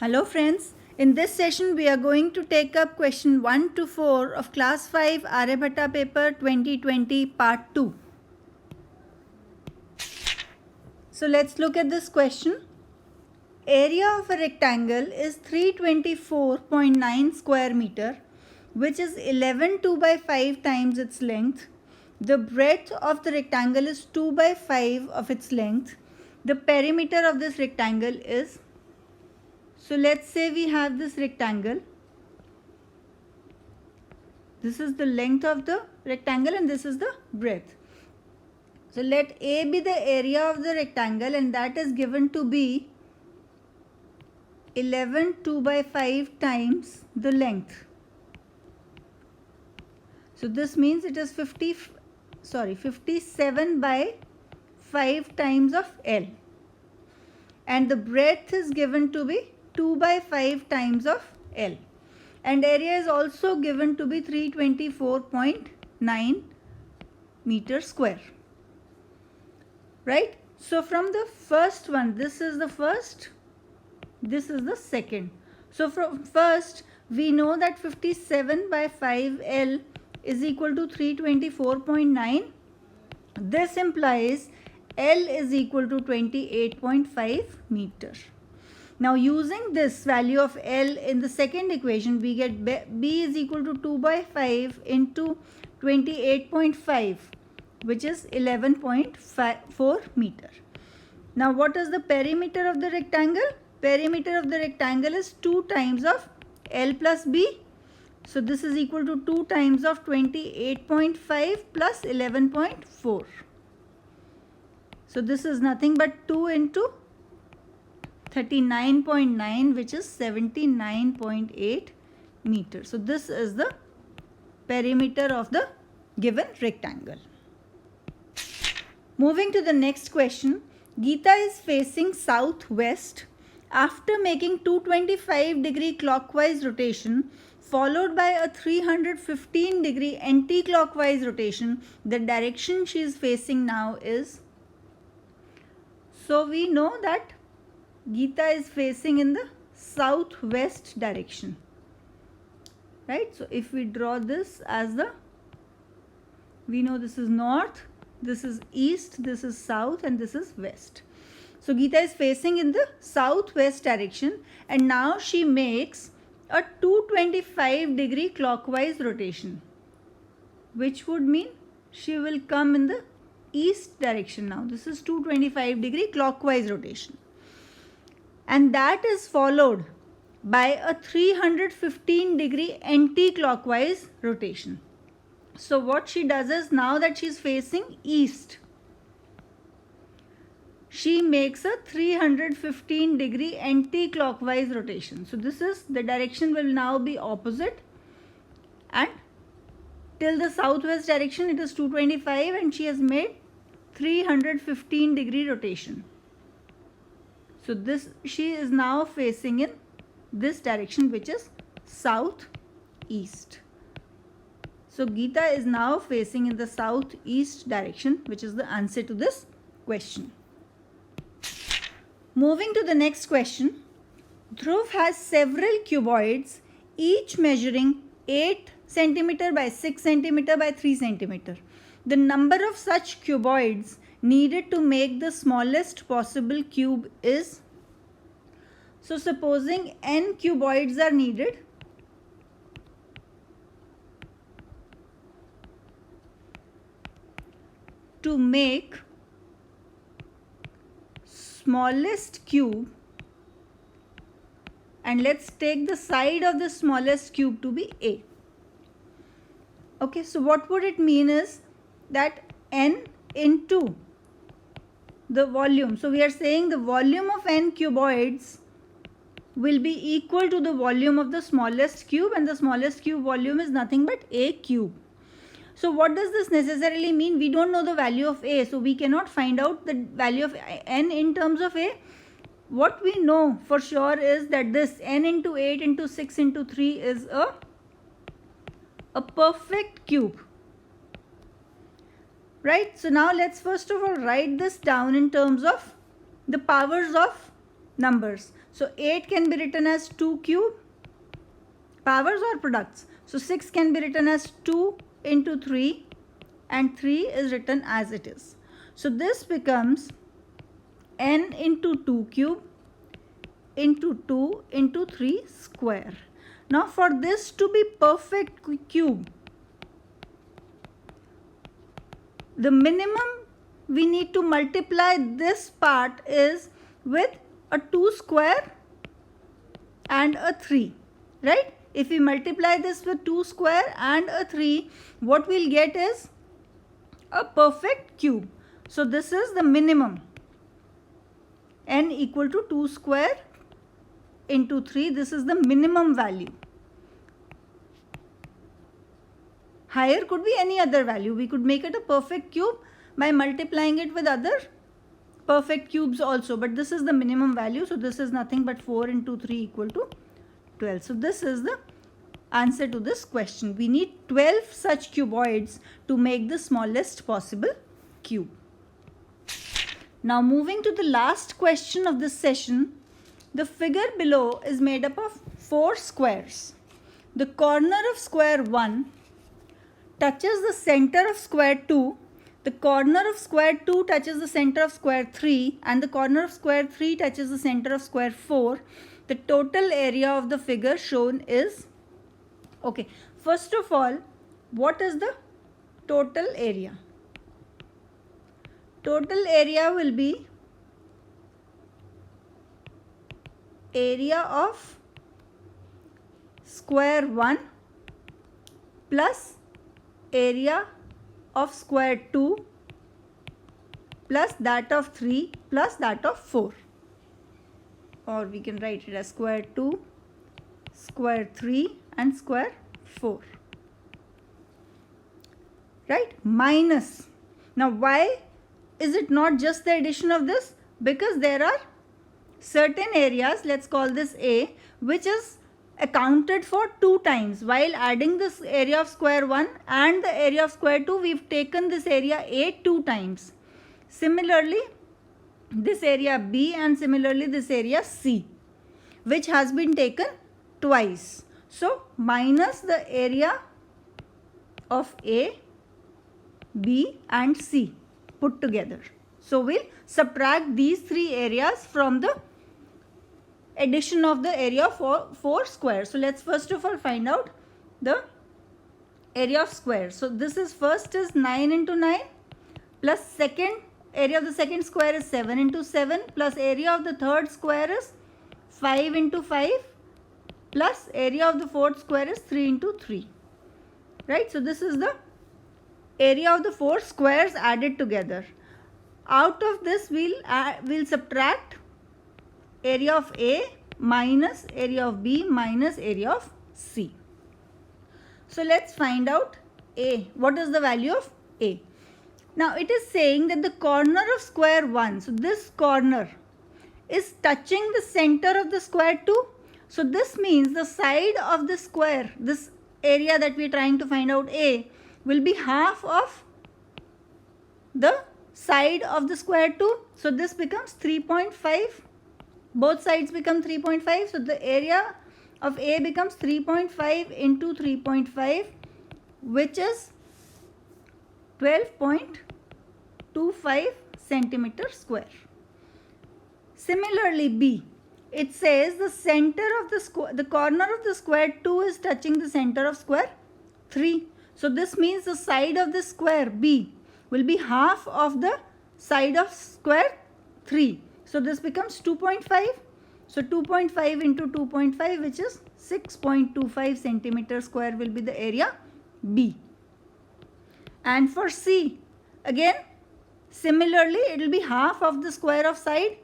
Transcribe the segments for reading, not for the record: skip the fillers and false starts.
Hello friends, in this session we are going to take up question 1 to 4 of class 5 Aryabhatta paper 2020 part 2. So let's look at this question. Area of a rectangle is 324.9 square meter, which is 11 2 by 5 times its length. The breadth of the rectangle is 2 by 5 of its length. The perimeter of this rectangle is, so let's say we have this rectangle. This is the length of the rectangle and this is the breadth. So let A be the area of the rectangle and that is given to be 11 2 by 5 times the length. So this means it is 57 by 5 times of L. And the breadth is given to be 2 by 5 times of L. And area is also given to be 324.9 meter square. Right? So from the first one, this is the first, this is the second. So from first, we know that 57 by 5L is equal to 324.9. This implies L is equal to 28.5 meter. Now using this value of L in the second equation, we get B is equal to 2 by 5 into 28.5, which is 11.4 meter. Now what is the perimeter of the rectangle? Perimeter of the rectangle is 2 times of L plus B. So this is equal to 2 times of 28.5 plus 11.4. So this is nothing but 2 into 39.9, which is 79.8 meters. So this is the perimeter of the given rectangle. Moving to the next question, Geeta is facing southwest after making 225-degree clockwise rotation followed by a 315-degree anti-clockwise rotation. The direction she is facing now is, so we know that Geeta is facing in the southwest direction, right? So if we draw this as the, we know this is north, this is east, this is south, and this is west. So Geeta is facing in the southwest direction and now she makes a 225-degree clockwise rotation, which would mean she will come in the east direction now. This is 225-degree clockwise rotation. And that is followed by a 315-degree anti-clockwise rotation. So what she does is, now that she is facing east, she makes a 315-degree anti-clockwise rotation. So this is, the direction will now be opposite, and till the southwest direction it is 225 and she has made 315-degree rotation. So this, she is now facing in this direction, which is southeast. So Geeta is now facing in the southeast direction, which is the answer to this question. Moving to the next question, Dhruv has several cuboids, each measuring 8 cm by 6 cm by 3 cm. The number of such cuboids needed to make the smallest possible cube is, so supposing n cuboids are needed, to make smallest cube, and let's take the side of the smallest cube to be A. Okay, so what would it mean is that n into the volume. So we are saying the volume of n cuboids will be equal to the volume of the smallest cube, and the smallest cube volume is nothing but A cube. So what does this necessarily mean? We don't know the value of A, so we cannot find out the value of n in terms of A. What we know for sure is that this n into 8 into 6 into 3 is a perfect cube. Right? So now let's first of all write this down in terms of the powers of numbers. So 8 can be written as 2 cube, powers or products. So 6 can be written as 2 into 3 and 3 is written as it is. So this becomes n into 2 cube into 2 into 3 square. Now for this to be perfect cube, the minimum we need to multiply this part is with a 2 square and a 3, right? If we multiply this with 2 square and a 3, what we'll get is a perfect cube. So this is the minimum, n equal to 2 square into 3. This is the minimum value. Higher could be any other value. We could make it a perfect cube by multiplying it with other perfect cubes also, but this is the minimum value. So this is nothing but 4 into 3 equal to 12. So this is the answer to this question. We need 12 such cuboids to make the smallest possible cube. Now moving to the last question of this session, the figure below is made up of 4 squares. The corner of square 1 touches the center of square 2, the corner of square 2 touches the center of square 3, and the corner of square 3 touches the center of square 4. The total area of the figure shown is, okay, first of all, what is the total area? Total area will be area of square 1 plus area of square 2 plus that of 3 plus that of 4, or we can write it as square 2, square 3 and square 4, right? Minus. Now why is it not just the addition of this? Because there are certain areas, let's call this A, which is accounted for 2 times. While adding this area of square 1 and the area of square 2, we've taken this area A 2 times. Similarly, this area B and similarly this area C, which has been taken twice. So minus the area of A, B and C put together. So we'll subtract these 3 areas from the addition of the area of 4 squares. So let's first of all find out the area of square. So this is first is 9 into 9 plus second area of the second square is 7 into 7 plus area of the third square is 5 into 5 plus area of the fourth square is 3 into 3, right? So this is the area of the 4 squares added together. Out of this we'll subtract area of A minus area of B minus area of C. So let's find out A. What is the value of A? Now it is saying that the corner of square 1, so this corner is touching the center of the square 2. So this means the side of the square, this area that we are trying to find out A, will be half of the side of the square 2. So this becomes 3.5. Both sides become 3.5. So the area of A becomes 3.5 into 3.5, which is 12.25 centimeter square. Similarly, B, it says the center of the corner of the square 2 is touching the center of square 3. So this means the side of the square B will be half of the side of square 3. So this becomes 2.5. So 2.5 into 2.5, which is 6.25 centimeter square, will be the area B. And for C, again, similarly, it will be half of the square of side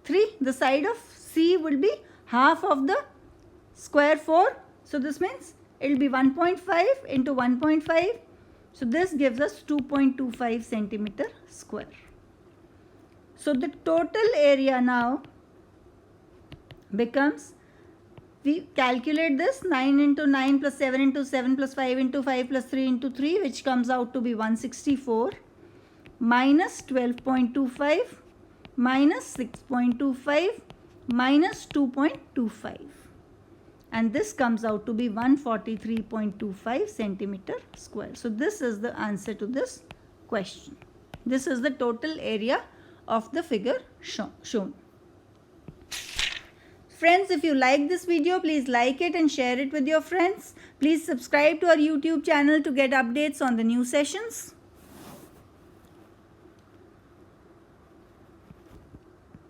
3. The side of C will be half of the square 4. So this means it will be 1.5 into 1.5. So this gives us 2.25 centimeter square. So the total area now becomes, we calculate this, 9 into 9 plus 7 into 7 plus 5 into 5 plus 3 into 3, which comes out to be 164, minus 12.25 minus 6.25 minus 2.25. And this comes out to be 143.25 centimeter square. So this is the answer to this question. This is the total area of the figure shown. Friends, if you like this video, please like it and share it with your friends. Please subscribe to our YouTube channel to get updates on the new sessions.